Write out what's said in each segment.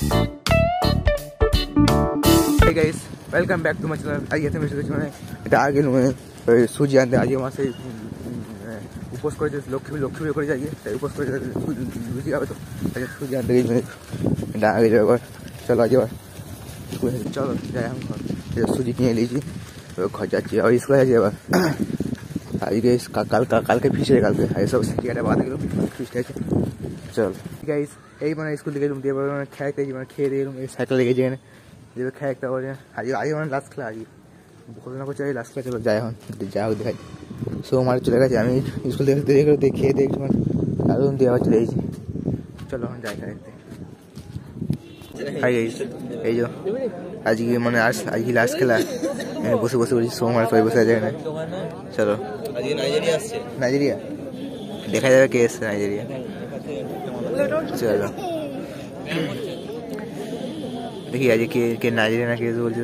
Hey guys, welcome back to my channel. आज ये थे मेरे साथ मैंने এটা আগে সুজি আনতে আজকে আমার সেই উপোস করে লক্ষ্মী করে যাই তাই উপোস করে সুজি খাবে তো আজকে সুজি আনতে গেছি এটা আগে যাবে চলো আজ চলো যাই हम সুজি কিনে নিয়েছি ঘর যাচ্ছি আর স্কুলে যাচ্ছি এবার আজকে কালকে ফিস है কালকে এই সব টিকিটটা বাদ গেল ফিস আছে চল গাইস এই মানে স্কুল থেকে গেলাম দিয়ে মানে খেয়ে দিয়ে এই সাইকেল লেগে যায় যেভাবে খেয়ে একটা করে আজকে মানে লাস্ট খেলা আজকে ঘোষণা করছে লাস্ট খেলা চলো যাই এখন যা হোক দেখাই সো আমার চলে গেছে আমি স্কুল থেকে খেয়ে দেখছি মানে আরও দিয়ে আবার চলে এসেছি চলো এখন যাই খেলা দেখতে এই যে আজকে মানে আজকে লাস্ট খেলা বসে বলছি সোমবার সবাই বসে আছে এখানে চলো নাইজেরিয়া দেখা যাবে কে এসছে নাইজেরিয়া চলো দেখি আজকে কে নাইজেরিয়া না কে বলছে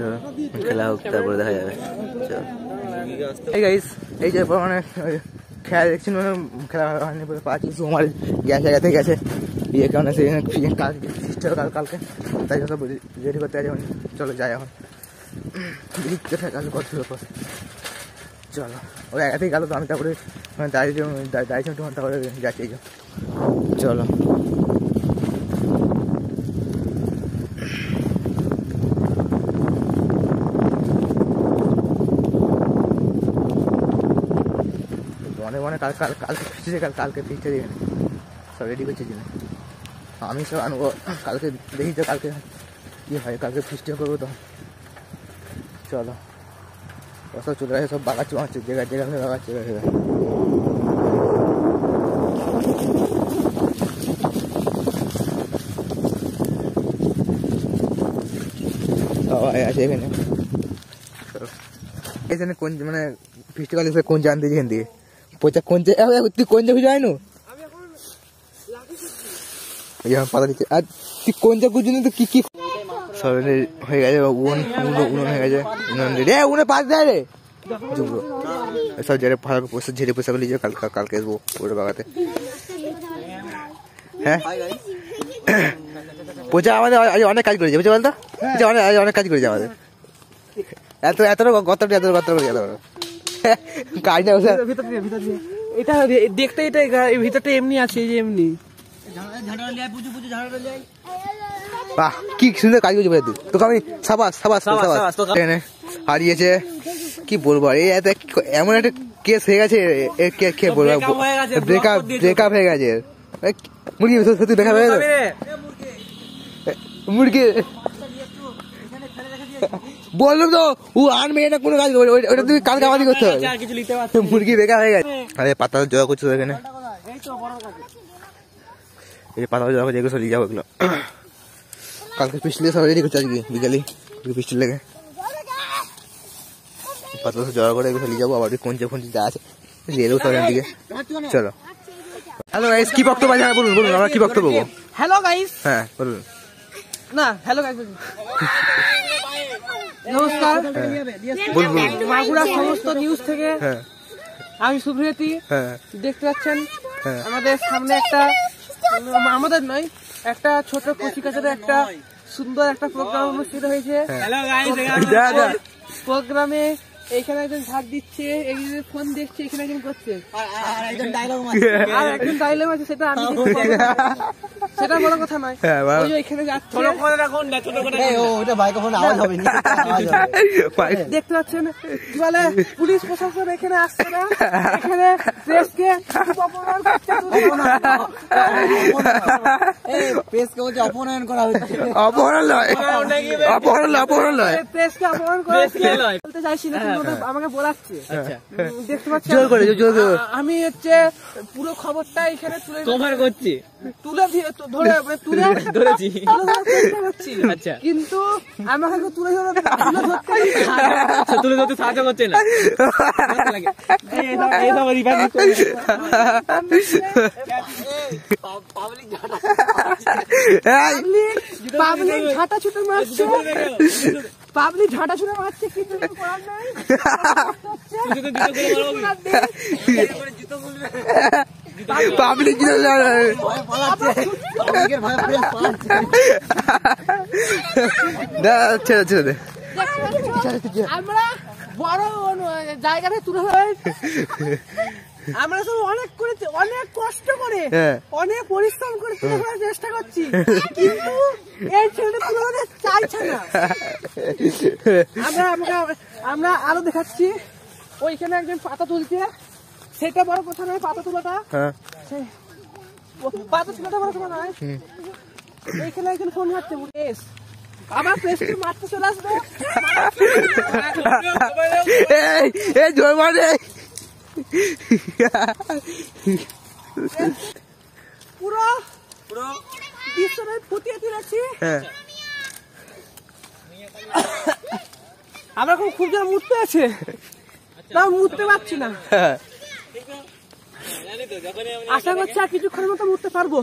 খেলা হোক তারপরে দেখা যাবে চলো এই গাইস এই যে মানে খেলা দেখছি মানে খেলা হয়নি বলে পাচ্ছি সোমবার গ্যাস জায়গাতে গেছে ইয়ে কারণে কালকে তাই সব রেডি করতে আছে চলো যাই এখন কাল করতে চলো ওই একাতেই গেল তো আমি তারপরে দাঁড়িয়েছি তারপরে যাচ্ছি চলো অনেক কালকে ফিরছে কালকে ফিরছে দিবে সব রেডি করছে জিনিস আমি সব আনবো কালকে দেখি তো কালকে কী হয় কালকে ফিস্টে করবো তো চলো সব চলে গেছে সব বাগাচ্ছে জায়গা বাগাচ্ছে সবাই আছে এখানে এখানে কোন মানে ফিস্টে করলে কোন জান দিয়েছি এখান থেকে পয়সা কোন তুই কোন জায়গায় যায় না পাতা দিচ্ছে আর তুই কোন জায়গা বুঝলি তো কি সব হয়ে গেছে উনুন হয়ে গেছে উনুনে পাশ দেয় রে সব জায়গায় ভালো পয়সা ঝেড়ে পয়সা করে নিয়ে কালকে আসবো ওটা বাগাতে হ্যাঁ পয়সা আমাদের আজ অনেক কাজ করেছে বুঝতে বলতো আজ অনেক কাজ করেছে আমাদের এত গত করে কাজ না এটা দেখতে এটা ভিতরটা এমনি আছে যে এমনি বাহ কি সুন্দর কাজ করছে তুই তোকে আমি সাবাস হারিয়েছে কি বলবো এমন একটা কেস হয়ে গেছে কে বলবো ব্রেকআপ হয়ে গেছে মুরগি সত্যি দেখা হয়ে গেছে মুরগি বললাম তো ও আনবে না কোনো কাজ ওটা তুমি কালকে আমাদের করতে হবে মুরগি বেকার হয়ে গেছে আরে পাতা জড়া করছো এখানে এই পাতা জড়া করছে এগুলো নিয়ে যাবো এগুলো কালকে পিছলে সবাই রেডি করছে আজকে বিকালে পিছল লেগে পাতা জড়া করে এগুলো নিয়ে যাবো আবার কোনচে যা আছে নিয়ে দেবো সবাই দিকে চলো হ্যালো গাইস কি বক্তব্য আছে বলুন আমরা কি বক্তব্য বলবো হ্যালো গাইস হ্যাঁ বলুন না হ্যালো গাইস নমস্কার মাগুরা সমস্ত নিউজ থেকে আমি সুপ্রীতি দেখতে পাচ্ছেন আমাদের সামনে একটা আমাদের নয় একটা ছোট কচিকাচারে একটা সুন্দর একটা প্রোগ্রাম অনুষ্ঠিত হয়েছে প্রোগ্রামে এইখানে একজন ঝাড় দিচ্ছে একজন ফোন দেখছে এখানে একজন করছে আর একজন ডায়লগ আছে সেটা আমি সেটা বড় কথা নয় এখানে যাচ্ছে দেখতে পাচ্ছেন কি বলে পুলিশ প্রশাসন এখানে আসছে না এখানে প্রেসকে অপমান করা হচ্ছে অপমান নয় প্রেসকে অপমান করা বলতে চাইছি না আমাকে বলাচ্ছে দেখতে পাচ্ছি আমি হচ্ছে পুরো খবরটা এখানে ধরেছি কিন্তু আমাকে তুলে ধরতে সাহায্য করছে না পাবলিক ঝাঁটা ছুটে মারছে কিন্তু পাবলিক ছেড়ে ছেড়ে দে। আমরা বড় জায়গাটা তুলে আমরা সব অনেক করেছি, অনেক কষ্ট করে, অনেক পরিশ্রম করে তুলে ধরার চেষ্টা করছি, কিন্তু এই ছেলেটা তুলে ধরতে চাইছে না। আমরা আরো দেখাচ্ছি, ওইখানে একজন পাতা তুলছে, সেটা বড় কথা নয়, পাতা তোলাটা পাতা তোলাটা বড় কথা নয়। এইখানে একজন ফোন মারছে, আবার প্রেসকে মারতে চলে আসবে। জোর মারে পুরো বিশ্বটা ফুটিয়ে তুলেছি। আমরা খুব জোর মুড়তে আছে, তাও মুড়তে পারছি না। আশা করছি আর কিছুক্ষণের মতো মুড়তে পারবো।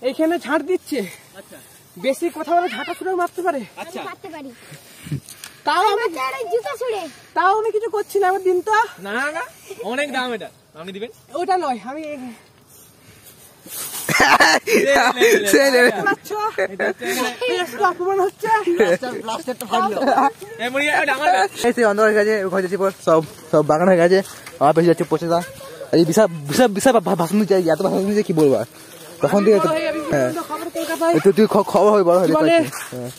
এইখানে ঝাড় দিচ্ছে, বেশি কথা বলে ঝাঁটা ছুড়ে মারতে পারে। তাও আমি কিছু করছি না, আমার দিন তো না অনেক দাম, এটা আপনি দিবেন, ওটা নয় আমি অপমান হচ্ছে। অন্ধকার গেছে, সব বাগান হয়ে গেছে, আমার পেছনে যাচ্ছে পচে দা। বিশাল বিশাল বিশাল ভাষণ দিচ্ছে, এত ভাষণ দিচ্ছে কি বলবো তখন থেকে। তুই খবর হবে বড় হয়ে,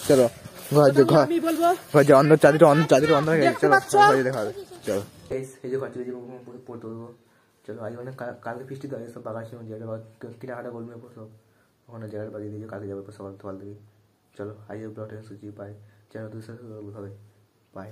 চলো অন্য চাঁদিটা অন্য হয়ে গেছে, চলো দেখা হবে। চলো এই যে ঘর পড়তে বলবো, চলো আজ মানে কালকে বৃষ্টি তো সব বাগান ছিল, কেনাকাটা করবো সব, ওখানে জায়গাটা বাজিয়ে দিয়েছে, কালকে যাবে সকাল সকাল থেকে। চলো আজকের ব্লগটা সুচি পাই, চ্যানেল দুই সাথে হবে, বাই।